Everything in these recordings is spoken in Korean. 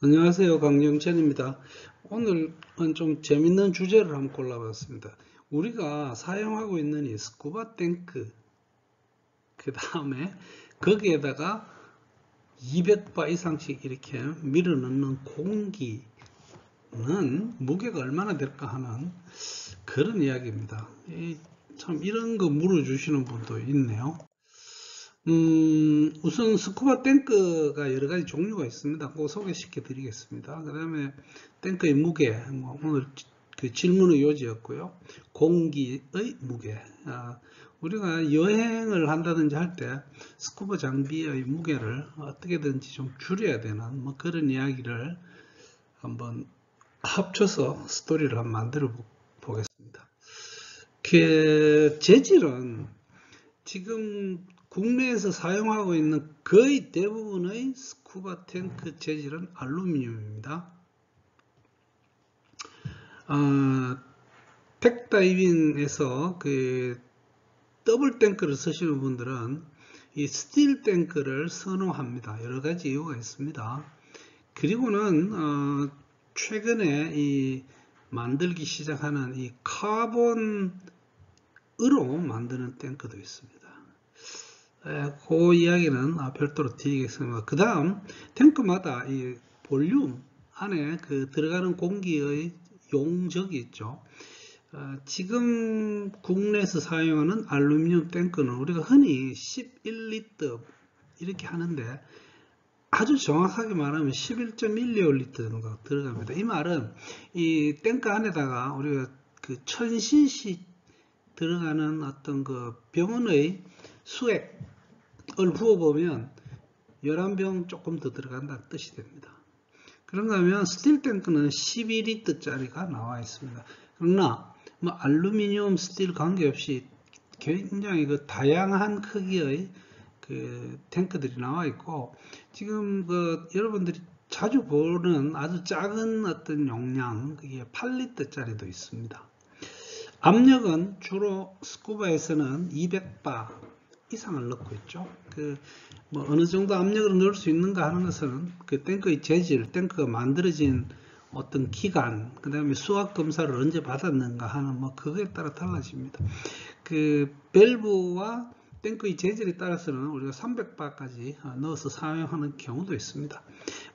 안녕하세요. 강영천입니다. 오늘은 좀 재밌는 주제를 한번 골라봤습니다. 우리가 사용하고 있는 이 스쿠버 탱크, 그 다음에 거기에다가 200바 이상씩 이렇게 밀어넣는 공기는 무게가 얼마나 될까 하는 그런 이야기입니다. 참 이런 거 물어주시는 분도 있네요. 우선 스쿠버 탱크가 여러 가지 종류가 있습니다. 그거 소개시켜 드리겠습니다. 그 다음에 탱크의 무게, 오늘 그 질문의 요지였고요. 공기의 무게. 우리가 여행을 한다든지 할 때 스쿠버 장비의 무게를 어떻게든지 좀 줄여야 되는 뭐 그런 이야기를 한번 합쳐서 스토리를 한번 만들어 보겠습니다. 그 재질은 지금 국내에서 사용하고 있는 거의 대부분의 스쿠버 탱크 재질은 알루미늄입니다. 팩다이빙에서 그 더블 탱크를 쓰시는 분들은 이 스틸 탱크를 선호합니다. 여러 가지 이유가 있습니다. 그리고는 최근에 이 만들기 시작하는 이 카본으로 만드는 탱크도 있습니다. 그 이야기는 별도로 드리겠습니다. 그 다음 탱크마다 이 볼륨 안에 그 들어가는 공기의 용적이 있죠. 지금 국내에서 사용하는 알루미늄 탱크는 우리가 흔히 11리터 이렇게 하는데 아주 정확하게 말하면 11.1리터 정도가 들어갑니다. 이 말은 이 탱크 안에다가 우리가 그 1000cc 들어가는 어떤 그 병원의 수액을 부어보면 11병 조금 더 들어간다는 뜻이 됩니다. 그런가 하면 스틸 탱크는 12리터짜리가 나와 있습니다. 그러나 뭐 알루미늄, 스틸 관계없이 굉장히 그 다양한 크기의 그 탱크들이 나와 있고, 지금 그 여러분들이 자주 보는 아주 작은 어떤 용량, 그게 8리터짜리도 있습니다. 압력은 주로 스쿠버에서는 200바 이상을 넣고 있죠. 뭐 어느 정도 압력을 넣을 수 있는가 하는 것은 그 탱크의 재질, 탱크가 만들어진 어떤 기간, 그 다음에 수압 검사를 언제 받았는가 하는 뭐 그거에 따라 달라집니다. 그 밸브와 탱크의 재질에 따라서는 우리가 300바까지 넣어서 사용하는 경우도 있습니다.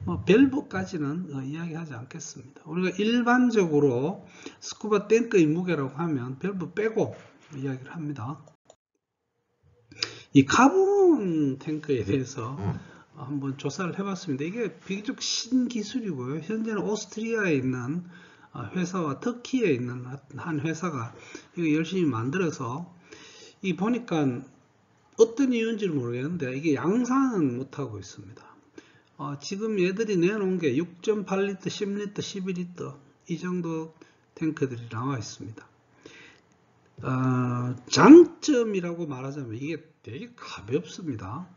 뭐 밸브까지는 이야기하지 않겠습니다. 우리가 일반적으로 스쿠버 탱크의 무게라고 하면 밸브 빼고 이야기를 합니다. 이 카본 탱크에 대해서 한번 조사를 해봤습니다. 이게 비교적 신기술이고요. 현재는 오스트리아에 있는 회사와 터키에 있는 한 회사가 이거 열심히 만들어서 이 보니까 어떤 이유인지는 모르겠는데 이게 양산은 못하고 있습니다. 지금 얘들이 내놓은 게 6.8리터, 10리터, 12리터 이 정도 탱크들이 나와 있습니다. 장점이라고 말하자면 이게 되게 가볍습니다.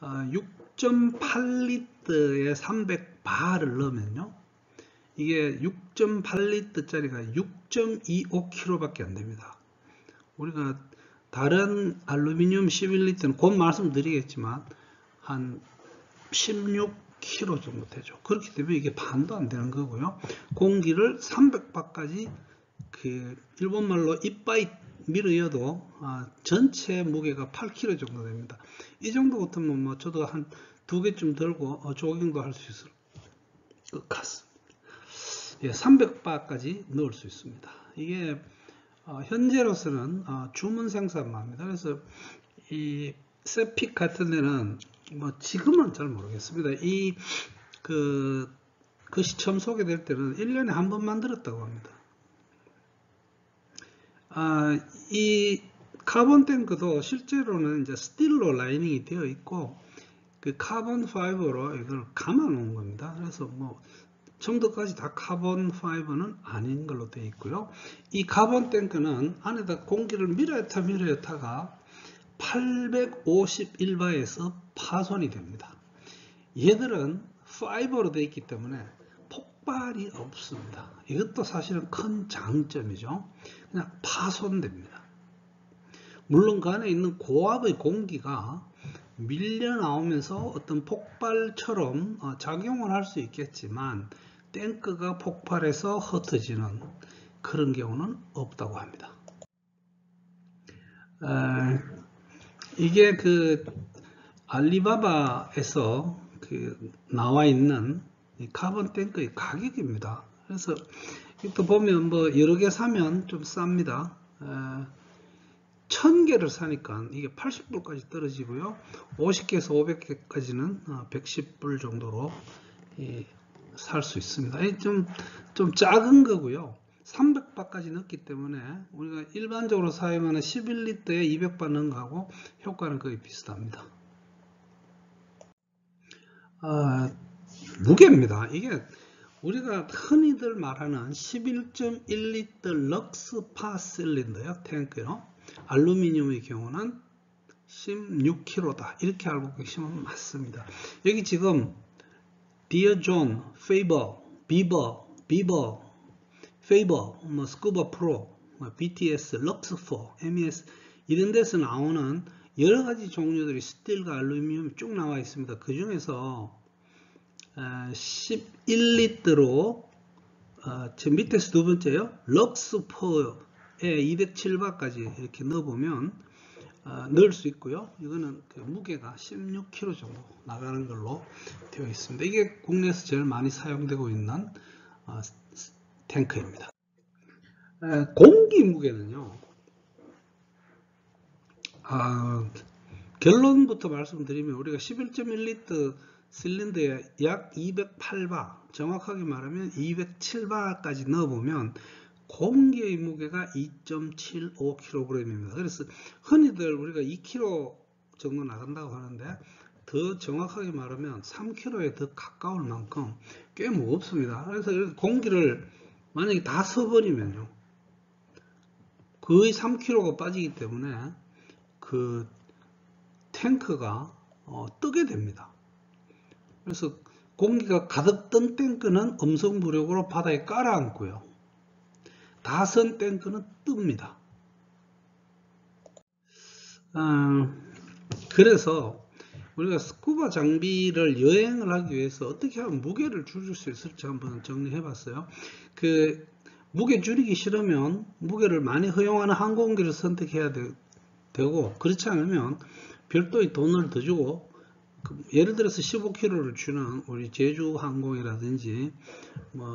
6.8리터에 300바를 넣으면요, 이게 6.8리터짜리가 6.25kg 밖에 안 됩니다. 우리가 다른 알루미늄 11리터는 곧 말씀드리겠지만 한 16kg 정도 되죠. 그렇기 때문에 이게 반도 안 되는 거고요. 공기를 300바까지 그 일본말로 이빠이 밀어여도 전체 무게가 8kg 정도 됩니다. 이 정도 같으면 뭐 저도 한 2개쯤 들고 조깅도 할 수 있을 것 같습니다. 예, 300바까지 넣을 수 있습니다. 이게 현재로서는 주문 생산만 합니다. 그래서 이 세픽 같은 데는 뭐 지금은 잘 모르겠습니다. 그것이 처음 소개될 때는 1년에 한 번 만들었다고 합니다. 이 카본 탱크도 실제로는 이제 스틸로 라이닝이 되어 있고 그 카본 파이버로 이걸 감아 놓은 겁니다. 그래서 뭐 정도까지 다 카본 파이버는 아닌 걸로 되어 있고요. 이 카본 탱크는 안에다 공기를 밀어야타가 851바에서 파손이 됩니다. 얘들은 파이버로 되어 있기 때문에 폭발이 없습니다. 이것도 사실은 큰 장점이죠. 그냥 파손됩니다. 물론 그 안에 있는 고압의 공기가 밀려 나오면서 어떤 폭발처럼 작용을 할 수 있겠지만 탱크가 폭발해서 흩어지는 그런 경우는 없다고 합니다. 이게 그 알리바바에서 나와 있는 카본 탱크의 가격입니다. 그래서 또 보면 뭐 여러 개 사면 좀 쌉니다. 1000개를 사니까 이게 80불까지 떨어지고요. 50개에서 500개까지는 110불 정도로 살 수 있습니다. 좀 작은 거고요. 300바까지 넣기 때문에 우리가 일반적으로 사용하는 11리터에 200바 넣은 거하고 효과는 거의 비슷합니다. 무게입니다. 이게 우리가 흔히들 말하는 11.1리터 럭스파 실린더요. 탱크요. 알루미늄의 경우는 16kg다. 이렇게 알고 계시면 맞습니다. 여기 지금 디어 존, 페이버, 비버, 페이버, 스쿠버 프로, BTS, 럭스4, MES 이런 데서 나오는 여러 가지 종류들이 스틸과 알루미늄이 쭉 나와 있습니다. 그 중에서 11리터로 저 밑에서 두 번째요. 럭스4에 207바까지 이렇게 넣어보면 넣을 수 있고요. 이거는 그 무게가 16kg 정도 나가는 걸로 되어 있습니다. 이게 국내에서 제일 많이 사용되고 있는 탱크입니다. 공기 무게는요. 결론부터 말씀드리면 우리가 11.1리터 실린더에 약 208바, 정확하게 말하면 207바까지 넣어보면 공기의 무게가 2.75kg입니다. 그래서 흔히들 우리가 2kg 정도 나간다고 하는데 더 정확하게 말하면 3kg에 더 가까울 만큼 꽤 무겁습니다. 그래서 공기를 만약에 다 써버리면요. 거의 3kg가 빠지기 때문에 그 탱크가 뜨게 됩니다. 그래서 공기가 가득 뜬 탱크는 음성부력으로 바다에 깔아앉고요. 다 쓴 탱크는 뜹니다. 그래서 우리가 스쿠버 장비를 여행을 하기 위해서 어떻게 하면 무게를 줄일 수 있을지 한번 정리해 봤어요. 그 무게 줄이기 싫으면 무게를 많이 허용하는 항공기를 선택해야 되고, 그렇지 않으면 별도의 돈을 더 주고, 예를 들어서 15kg를 주는 우리 제주 항공이라든지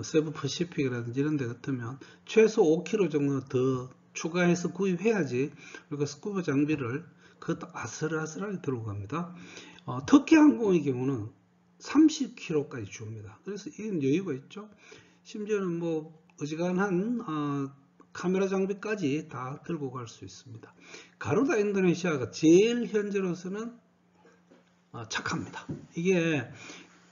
세부 퍼시픽이라든지 이런 데 같으면 최소 5kg 정도 더 추가해서 구입해야지 우리가 스쿠버 장비를 그것도 아슬아슬하게 들고 갑니다. 터키 항공의 경우는 30kg까지 줍니다. 그래서 이건 여유가 있죠. 심지어는 어지간한 카메라 장비까지 다 들고 갈 수 있습니다. 가루다 인도네시아가 제일 현재로서는 착합니다. 이게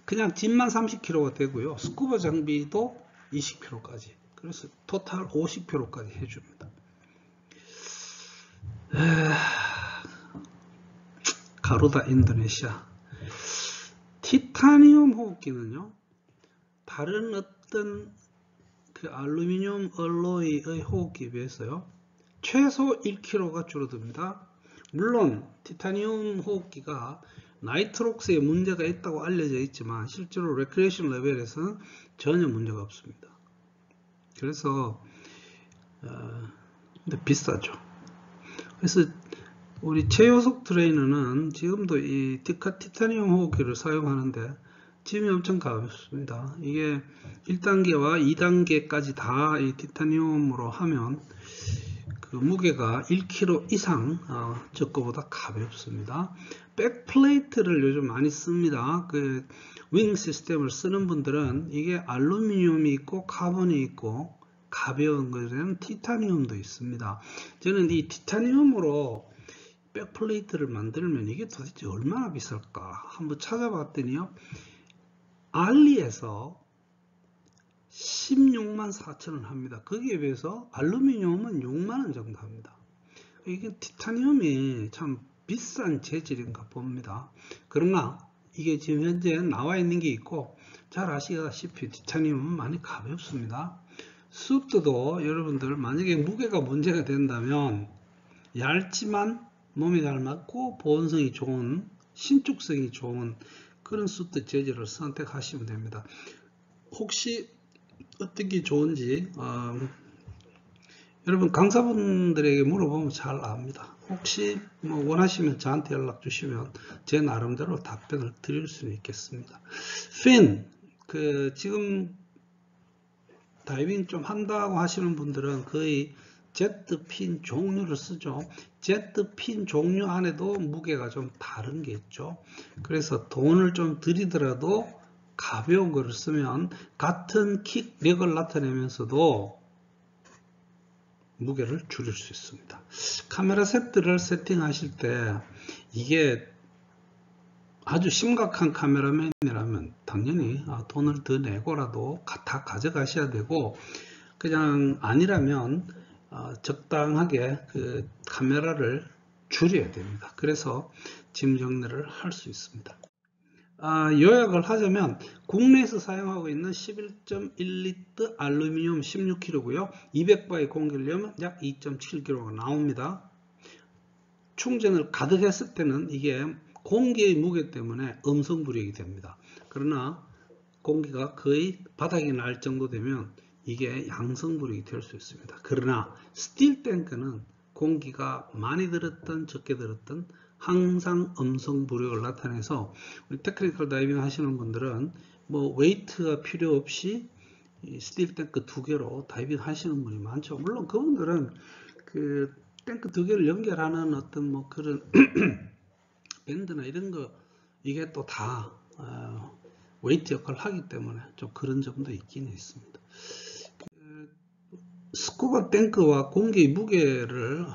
그냥 짐만 30kg가 되고요. 스쿠버 장비도 20kg까지. 그래서 토탈 50kg까지 해줍니다. 가루다 인도네시아. 티타늄 호흡기는요. 다른 어떤 그 알루미늄 얼로이의 호흡기에 비해서요. 최소 1kg가 줄어듭니다. 물론 티타늄 호흡기가 나이트록스에 문제가 있다고 알려져 있지만 실제로 레크레이션 레벨에서는 전혀 문제가 없습니다. 그래서 근데 비싸죠. 그래서 우리 최효석 트레이너는 지금도 이 티타늄 호흡기를 사용하는데 짐이 엄청 가볍습니다. 이게 1단계와 2단계까지 다 이 티타늄으로 하면 그 무게가 1kg 이상 저 거보다 가볍습니다. 백플레이트를 요즘 많이 씁니다. 그 윙 시스템을 쓰는 분들은 이게 알루미늄이 있고 카본이 있고 가벼운 것에는 티타늄도 있습니다. 저는 이 티타늄으로 백플레이트를 만들면 이게 도대체 얼마나 비쌀까 한번 찾아봤더니요. 알리에서 16만 4천원 합니다. 거기에 비해서 알루미늄은 6만원 정도 합니다. 이게 티타늄이 참 비싼 재질인가 봅니다. 그러나 이게 지금 현재 나와 있는 게 있고 잘 아시다시피 티타늄은 많이 가볍습니다. 수트도 여러분들 만약에 무게가 문제가 된다면 얇지만 몸이 잘 맞고 보온성이 좋은 신축성이 좋은 그런 수트 재질을 선택하시면 됩니다. 혹시 어떤 게 좋은지 여러분 강사분들에게 물어보면 잘 압니다. 혹시 뭐 원하시면 저한테 연락 주시면 제 나름대로 답변을 드릴 수는 있겠습니다. 핀, 지금 다이빙 좀 한다고 하시는 분들은 거의 Z핀 종류를 쓰죠. Z핀 종류 안에도 무게가 좀 다른 게 있죠. 그래서 돈을 좀 들이더라도 가벼운 거를 쓰면 같은 킥력을 나타내면서도 무게를 줄일 수 있습니다. 카메라 세트를 세팅하실 때 이게 아주 심각한 카메라맨이라면 당연히 돈을 더 내고라도 다 가져가셔야 되고, 그냥 아니라면 적당하게 그 카메라를 줄여야 됩니다. 그래서 짐 정리를 할 수 있습니다. 요약을 하자면 국내에서 사용하고 있는 11.1리터 알루미늄 16kg고요. 200바의 공기를 약 2.7kg가 나옵니다. 충전을 가득 했을 때는 이게 공기의 무게 때문에 음성불이익이 됩니다. 그러나 공기가 거의 바닥에 날 정도 되면 이게 양성불이익이 될 수 있습니다. 그러나 스틸 탱크는 공기가 많이 들었든 적게 들었든 항상 음성불이익을 나타내서 우리 테크니컬 다이빙 하시는 분들은 뭐 웨이트가 필요 없이 스틸 탱크 2개로 다이빙 하시는 분이 많죠. 물론 그분들은 그 탱크 2개를 연결하는 어떤 뭐 그런 밴드나 이런 거 이게 또 다 웨이트 역할을 하기 때문에 좀 그런 점도 있긴 있습니다. 스쿠버 탱크와 공기의 무게를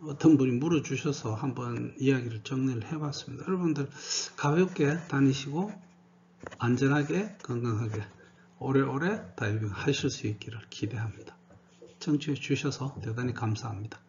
어떤 분이 물어주셔서 한번 이야기를 정리를 해봤습니다. 여러분들 가볍게 다니시고 안전하게 건강하게 오래오래 다이빙 하실 수 있기를 기대합니다. 청취해 주셔서 대단히 감사합니다.